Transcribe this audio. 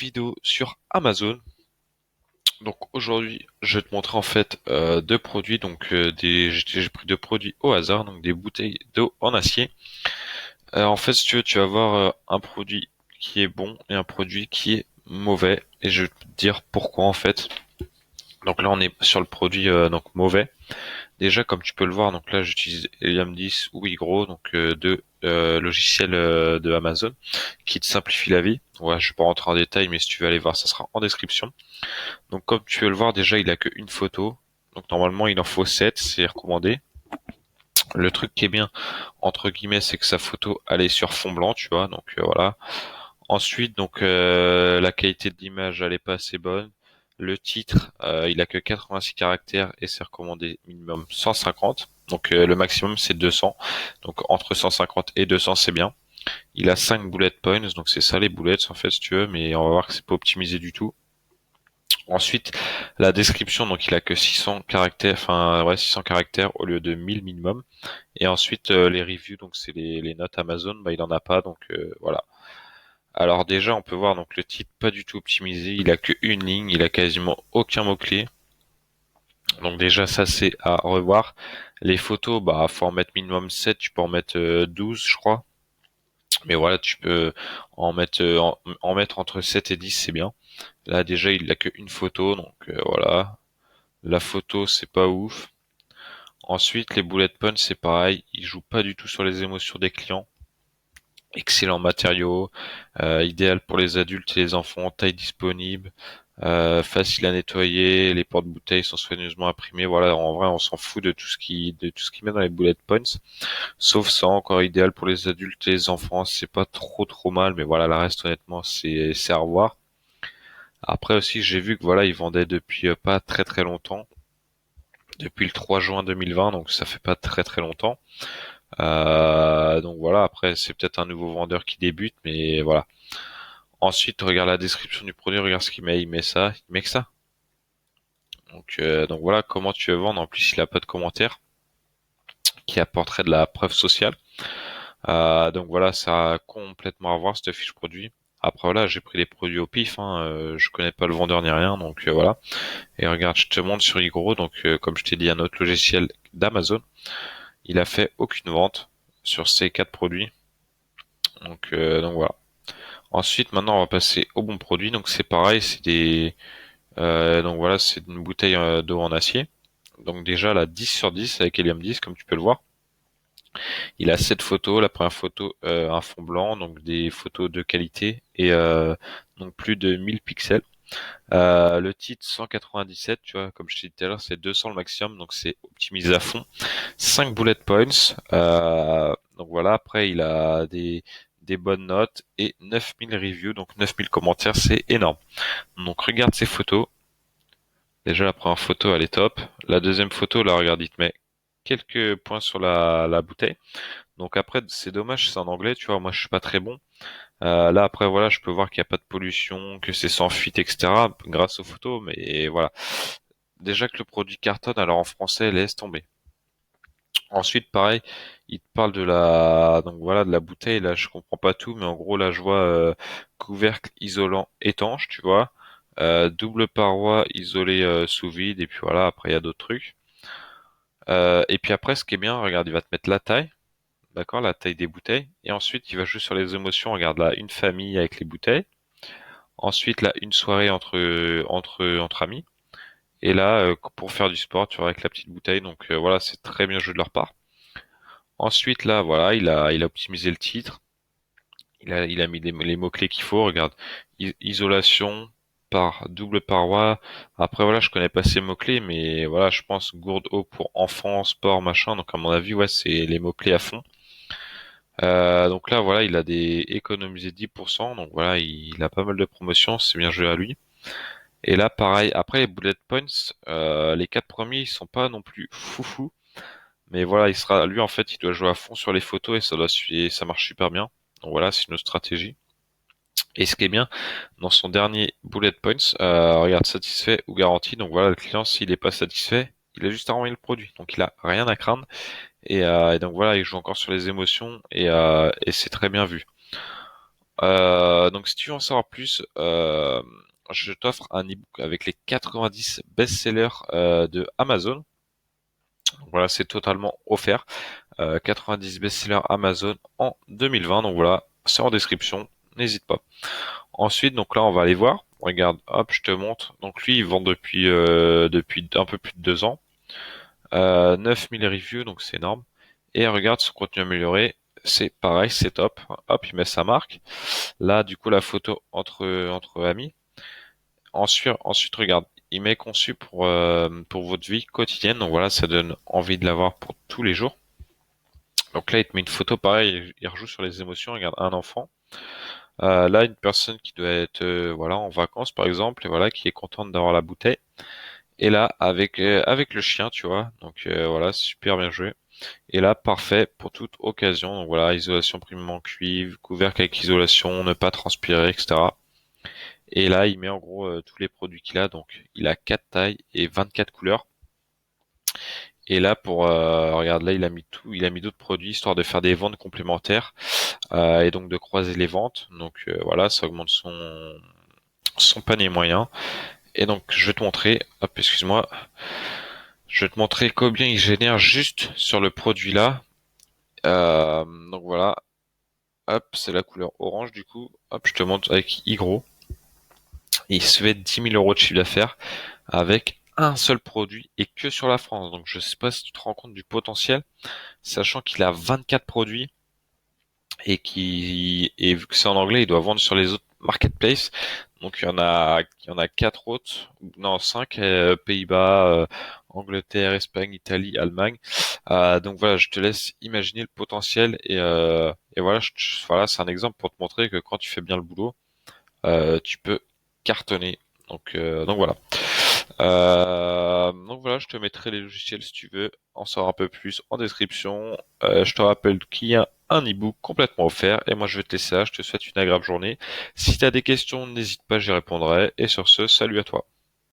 vidéo sur Amazon. Donc aujourd'hui, je vais te montrer en fait deux produits. Donc j'ai pris deux produits au hasard, donc des bouteilles d'eau en acier. En fait, si tu veux, tu vas avoir un produit qui est bon et un produit qui est mauvais. Et je vais te dire pourquoi en fait. Donc là, on est sur le produit donc mauvais. Déjà, comme tu peux le voir, donc là, j'utilise Helium 10 ou Hygro, donc deux logiciels de Amazon qui te simplifient la vie. Ouais, je vais pas rentrer en détail, mais si tu veux aller voir, ça sera en description. Donc comme tu veux le voir, déjà, il a qu'une photo. Donc normalement, il en faut 7, c'est recommandé. Le truc qui est bien, entre guillemets, c'est que sa photo, elle est sur fond blanc, tu vois. Donc voilà. Ensuite, donc la qualité de l'image, elle est pas assez bonne. Le titre, il a que 86 caractères et c'est recommandé minimum 150. Donc le maximum c'est 200. Donc entre 150 et 200 c'est bien. Il a 5 bullet points, donc c'est ça les bullets en fait si tu veux, mais on va voir que c'est pas optimisé du tout. Ensuite, la description, donc il a que 600 caractères, enfin ouais 600 caractères au lieu de 1000 minimum. Et ensuite les reviews, donc c'est les notes Amazon, bah il en a pas, donc voilà. Alors déjà, on peut voir donc le titre pas du tout optimisé, il a que une ligne, il a quasiment aucun mot-clé. Donc déjà ça c'est à revoir. Les photos, bah faut en mettre minimum 7, tu peux en mettre 12 je crois. Mais voilà, tu peux en mettre entre 7 et 10, c'est bien. Là déjà il a qu'une photo, donc voilà. La photo c'est pas ouf. Ensuite les bullet points c'est pareil, il joue pas du tout sur les émotions des clients. Excellent matériau, idéal pour les adultes et les enfants, taille disponible, facile à nettoyer, les porte-bouteilles sont soigneusement imprimées. Voilà, en vrai, on s'en fout de tout ce qui met dans les bullet points. Sauf ça, encore idéal pour les adultes et les enfants, c'est pas trop mal, mais voilà, le reste, honnêtement, c'est à revoir. Après aussi, j'ai vu que voilà, ils vendaient depuis pas très longtemps, depuis le 3 juin 2020, donc ça fait pas très longtemps. Donc voilà, après, c'est peut-être un nouveau vendeur qui débute, mais voilà. Ensuite, regarde la description du produit, regarde ce qu'il met, il met que ça. Donc voilà comment tu veux vendre. En plus, il a pas de commentaires qui apporterait de la preuve sociale. Donc voilà, ça a complètement à voir cette fiche produit. Après voilà, j'ai pris les produits au pif, hein, je connais pas le vendeur ni rien, donc voilà. Et regarde, je te montre sur Igro, donc comme je t'ai dit, un autre logiciel d'Amazon. Il a fait aucune vente sur ces quatre produits. Donc voilà. Ensuite, maintenant, on va passer au bon produit. Donc c'est pareil, c'est des donc voilà, c'est une bouteille d'eau en acier. Donc déjà la 10 sur 10 avec Helium 10 comme tu peux le voir. Il a 7 photos. La première photo, un fond blanc, donc des photos de qualité et donc plus de 1000 pixels. Le titre 197, tu vois, comme je t'ai dit tout à l'heure, c'est 200 le maximum, donc c'est optimisé à fond. 5 bullet points. Donc voilà, après il a des bonnes notes et 9000 reviews, donc 9000 commentaires, c'est énorme. Donc regarde ces photos. Déjà, la première photo, elle est top. La deuxième photo, là, regarde, il te met quelques points sur la bouteille. Donc après, c'est dommage, c'est en anglais, tu vois. Moi, je suis pas très bon. Là, après, voilà, je peux voir qu'il n'y a pas de pollution, que c'est sans fuite, etc. grâce aux photos. Mais voilà. Déjà que le produit cartonne, alors en français, laisse tomber. Ensuite, pareil, il te parle donc voilà, de la bouteille. Là, je comprends pas tout, mais en gros, là, je vois couvercle isolant étanche, tu vois. Double paroi isolée sous vide, et puis voilà, après, il y a d'autres trucs. Et puis après, ce qui est bien, regarde, il va te mettre la taille, d'accord, la taille des bouteilles. Et ensuite, il va jouer sur les émotions. Regarde là, une famille avec les bouteilles. Ensuite, là, une soirée entre amis. Et là, pour faire du sport, tu vois, avec la petite bouteille. Donc voilà, c'est très bien joué de leur part. Ensuite, là, voilà, il a optimisé le titre. Il a mis les mots-clés qu'il faut. Regarde, isolation par double paroi. Après, voilà, je connais pas ces mots-clés, mais voilà, je pense gourde eau pour enfants, sport, machin. Donc, à mon avis, ouais, c'est les mots-clés à fond. Donc là, voilà, il a des économisé 10%. Donc voilà, il a pas mal de promotions. C'est bien joué à lui. Et là, pareil, après les bullet points, les quatre premiers, ils sont pas non plus foufou. Mais voilà, lui, en fait, il doit jouer à fond sur les photos et ça marche super bien. Donc voilà, c'est une stratégie. Et ce qui est bien, dans son dernier bullet points, regarde satisfait ou garanti. Donc voilà, le client, s'il n'est pas satisfait, il a juste à renvoyer le produit. Donc il a rien à craindre. Et donc voilà, il joue encore sur les émotions et c'est très bien vu. Donc si tu veux en savoir plus, je t'offre un ebook avec les 90 best-sellers de Amazon. Donc voilà, c'est totalement offert. 90 best-sellers Amazon en 2020. Donc voilà, c'est en description. N'hésite pas. Ensuite, donc là, on va aller voir. Regarde, hop, je te montre. Donc lui, il vend depuis un peu plus de 2 ans. 9000 reviews, donc c'est énorme. Et regarde son contenu amélioré. C'est pareil, c'est top. Hop, il met sa marque. Là, du coup, la photo entre amis. Ensuite, regarde, il met conçu pour votre vie quotidienne. Donc voilà, ça donne envie de l'avoir pour tous les jours. Donc là, il te met une photo, pareil, il rejoue sur les émotions. Regarde, un enfant. Là, une personne qui doit être voilà en vacances, par exemple, et voilà, qui est contente d'avoir la bouteille. Et là, avec le chien, tu vois. Donc voilà, super bien joué. Et là, parfait pour toute occasion. Donc voilà, isolation premium en cuivre, couvercle avec isolation, ne pas transpirer, etc. Et là, il met en gros tous les produits qu'il a. Donc, il a 4 tailles et 24 couleurs. Et là, regarde, là, il a mis tout, il a mis d'autres produits histoire de faire des ventes complémentaires et donc de croiser les ventes. Donc voilà, ça augmente son panier moyen. Et donc, je vais te montrer. Hop, excuse-moi. Je vais te montrer combien il génère juste sur le produit là. Donc voilà. Hop, c'est la couleur orange du coup. Hop, je te montre avec Igro. Il se fait 10 000 euros de chiffre d'affaires avec un seul produit et que sur la France. Donc je sais pas si tu te rends compte du potentiel, sachant qu'il a 24 produits et vu que c'est en anglais, il doit vendre sur les autres marketplaces. Donc il y en a quatre autres, non cinq, Pays-Bas, Angleterre, Espagne, Italie, Allemagne. Donc voilà, je te laisse imaginer le potentiel et voilà, voilà, c'est un exemple pour te montrer que quand tu fais bien le boulot, tu peux cartonner. Donc voilà. Donc voilà, je te mettrai les logiciels si tu veux en savoir un peu plus en description. Je te rappelle qu'il y a un ebook complètement offert et moi je vais te laisser là. Je te souhaite une agréable journée. Si tu as des questions, n'hésite pas, j'y répondrai. Et sur ce, salut à toi.